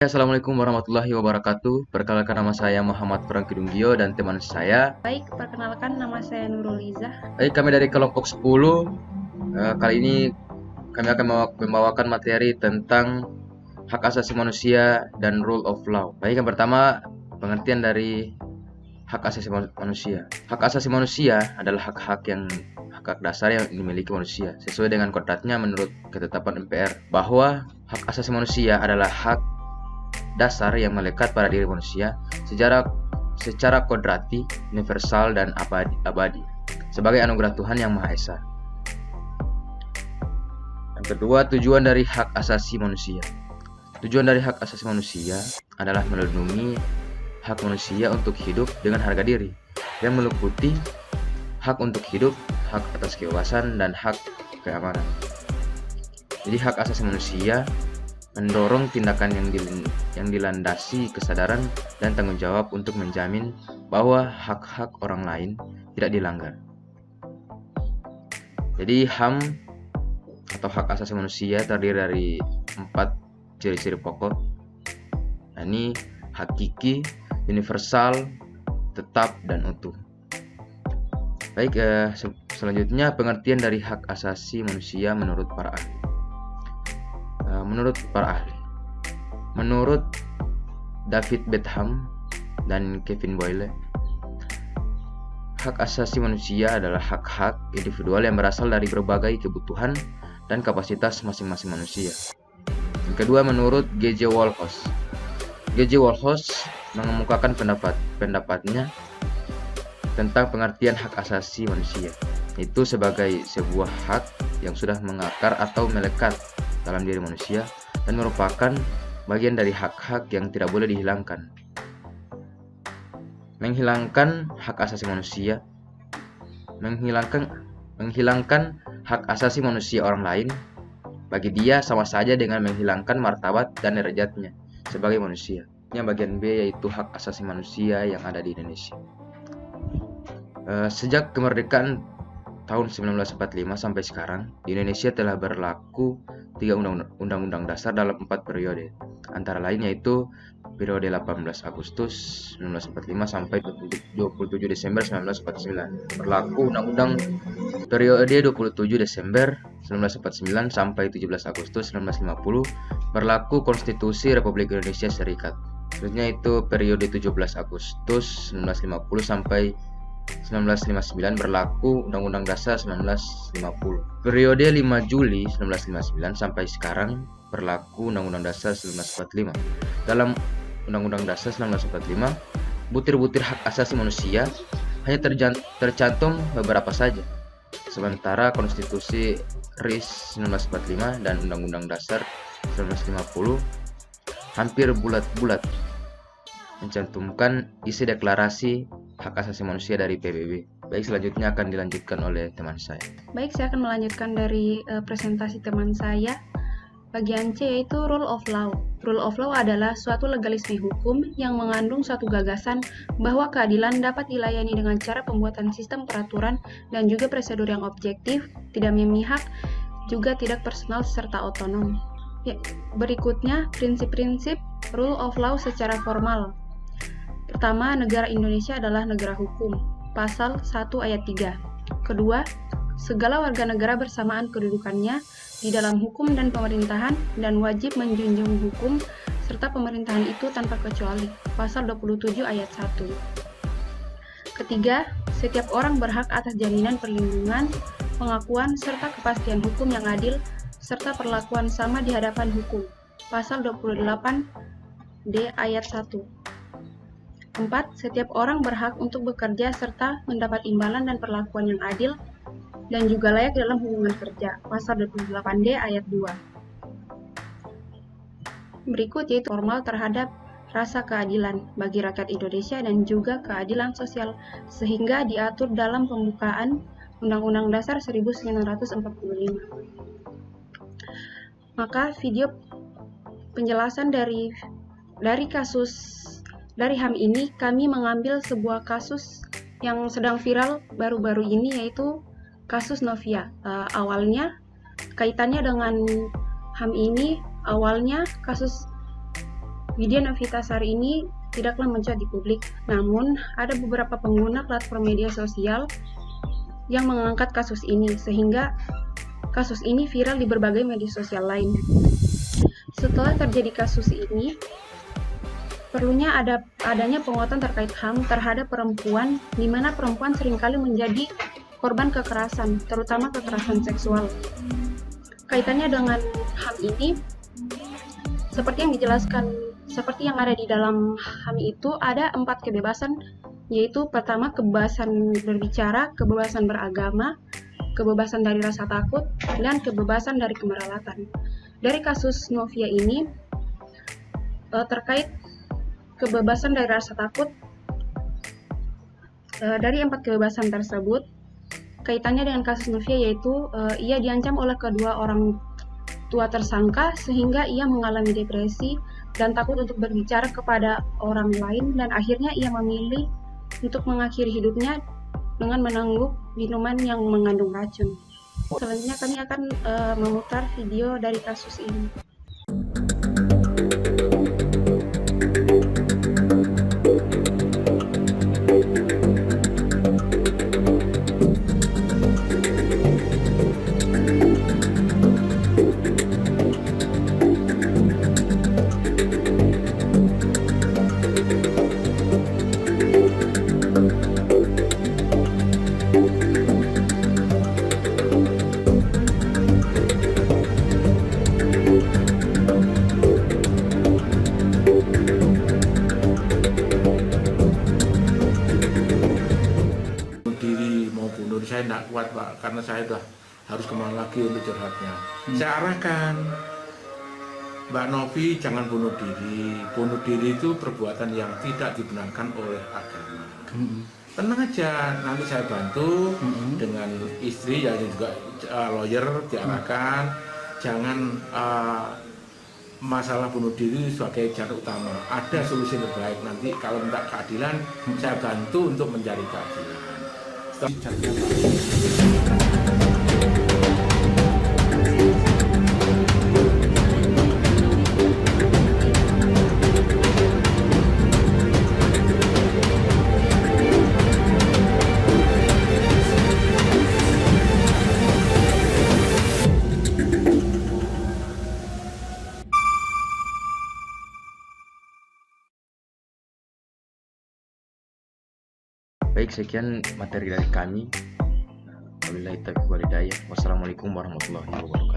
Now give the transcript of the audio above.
Assalamualaikum warahmatullahi wabarakatuh. Perkenalkan, nama saya Muhammad Franky Dunggio dan teman saya. Baik, perkenalkan nama saya Nurul Izzah. Baik, kami dari kelompok 10. Kali ini kami akan membawakan materi tentang hak asasi manusia dan rule of law. Baik, yang pertama pengertian dari hak asasi manusia. Hak asasi manusia adalah hak dasar yang dimiliki manusia sesuai dengan kodratnya menurut ketetapan MPR, bahwa hak asasi manusia adalah hak dasar yang melekat pada diri manusia secara kodrati, universal, dan abadi sebagai anugerah Tuhan Yang Maha Esa. Yang kedua, tujuan dari hak asasi manusia. Tujuan dari hak asasi manusia adalah melindungi hak manusia untuk hidup dengan harga diri, yang meliputi hak untuk hidup, hak atas kebebasan, dan hak keamanan. Jadi hak asasi manusia mendorong tindakan yang dilandasi kesadaran dan tanggung jawab untuk menjamin bahwa hak-hak orang lain tidak dilanggar. Jadi HAM atau hak asasi manusia terdiri dari 4 ciri-ciri pokok. Nah, ini hakiki, universal, tetap, dan utuh. Baik, selanjutnya pengertian dari hak asasi manusia menurut para ahli. Menurut David Betham dan Kevin Boyle, hak asasi manusia adalah hak-hak individual yang berasal dari berbagai kebutuhan dan kapasitas masing-masing manusia. Yang kedua, menurut G.J. Wallhouse. G.J. Wallhouse mengemukakan pendapatnya tentang pengertian hak asasi manusia, itu sebagai sebuah hak yang sudah mengakar atau melekat dalam diri manusia dan merupakan bagian dari hak-hak yang tidak boleh dihilangkan. Menghilangkan hak asasi manusia, menghilangkan hak asasi manusia orang lain, bagi dia sama saja dengan menghilangkan martabat dan derajatnya sebagai manusia. Yang bagian B, yaitu hak asasi manusia yang ada di Indonesia. Sejak kemerdekaan tahun 1945 sampai sekarang, di Indonesia telah berlaku 3 undang-undang dasar dalam 4 periode, antara lain yaitu periode 18 Agustus 1945 sampai 27 Desember 1949. Berlaku undang-undang periode 27 Desember 1949 sampai 17 Agustus 1950. Berlaku Konstitusi Republik Indonesia Serikat. Selanjutnya itu periode 17 Agustus 1950 sampai 1959, berlaku Undang-Undang Dasar 1950. Periode 5 Juli 1959 sampai sekarang berlaku Undang-Undang Dasar 1945. Dalam Undang-Undang Dasar 1945, butir-butir hak asasi manusia hanya tercantum beberapa saja. Sementara Konstitusi RI 1945 dan Undang-Undang Dasar 1950 hampir bulat-bulat mencantumkan isi deklarasi hak asasi manusia dari PBB. Baik, selanjutnya akan dilanjutkan oleh teman saya. Baik, saya akan melanjutkan dari presentasi teman saya. Bagian C yaitu rule of law. Rule of law adalah suatu legalisme hukum yang mengandung suatu gagasan bahwa keadilan dapat dilayani dengan cara pembuatan sistem peraturan dan juga prosedur yang objektif, tidak memihak, juga tidak personal serta otonom. Ya, berikutnya prinsip-prinsip rule of law secara formal. Pertama, negara Indonesia adalah negara hukum. Pasal 1 ayat 3. Kedua, segala warga negara bersamaan kedudukannya di dalam hukum dan pemerintahan dan wajib menjunjung hukum serta pemerintahan itu tanpa kecuali. Pasal 27 ayat 1. Ketiga, setiap orang berhak atas jaminan perlindungan, pengakuan serta kepastian hukum yang adil serta perlakuan sama di hadapan hukum. Pasal 28D ayat 1. 4. Setiap orang berhak untuk bekerja serta mendapat imbalan dan perlakuan yang adil dan juga layak dalam hubungan kerja. Pasal 28D ayat 2. Berikut yaitu formal terhadap rasa keadilan bagi rakyat Indonesia dan juga keadilan sosial sehingga diatur dalam pembukaan Undang-Undang Dasar 1945. Maka video penjelasan dari HAM ini kami mengambil sebuah kasus yang sedang viral baru-baru ini, yaitu kasus Novia. Awalnya kaitannya dengan HAM ini, awalnya kasus Widya Novitasari ini tidaklah mencuat di publik, namun ada beberapa pengguna platform media sosial yang mengangkat kasus ini, sehingga kasus ini viral di berbagai media sosial lain. Setelah terjadi kasus ini, perlunya adanya penguatan terkait HAM terhadap perempuan, di mana perempuan seringkali menjadi korban kekerasan, terutama kekerasan seksual. Kaitannya dengan HAM ini, seperti yang ada di dalam HAM itu ada 4 kebebasan, yaitu pertama kebebasan berbicara, kebebasan beragama, kebebasan dari rasa takut, dan kebebasan dari kemerawatan. Dari kasus Novia ini terkait kebebasan dari rasa takut, dari 4 kebebasan tersebut kaitannya dengan kasus Novia, yaitu ia diancam oleh kedua orang tua tersangka sehingga ia mengalami depresi dan takut untuk berbicara kepada orang lain, dan akhirnya ia memilih untuk mengakhiri hidupnya dengan menengguk minuman yang mengandung racun. Selanjutnya kami akan memutar video dari kasus ini. Saya tidak kuat Pak, karena saya sudah harus kemana lagi untuk curhatnya. Saya arahkan, Mbak Novi jangan bunuh diri. Bunuh diri itu perbuatan yang tidak dibenarkan oleh agama. Tenang aja, nanti saya bantu dengan istri yang juga lawyer, diarahkan. Jangan masalah bunuh diri sebagai jalan utama. Ada solusi terbaik, nanti kalau minta keadilan, saya bantu untuk mencari keadilan. Baik, sekian materi dari kami. Wabillahi taufiq wal hidayah. Wassalamualaikum warahmatullahi wabarakatuh.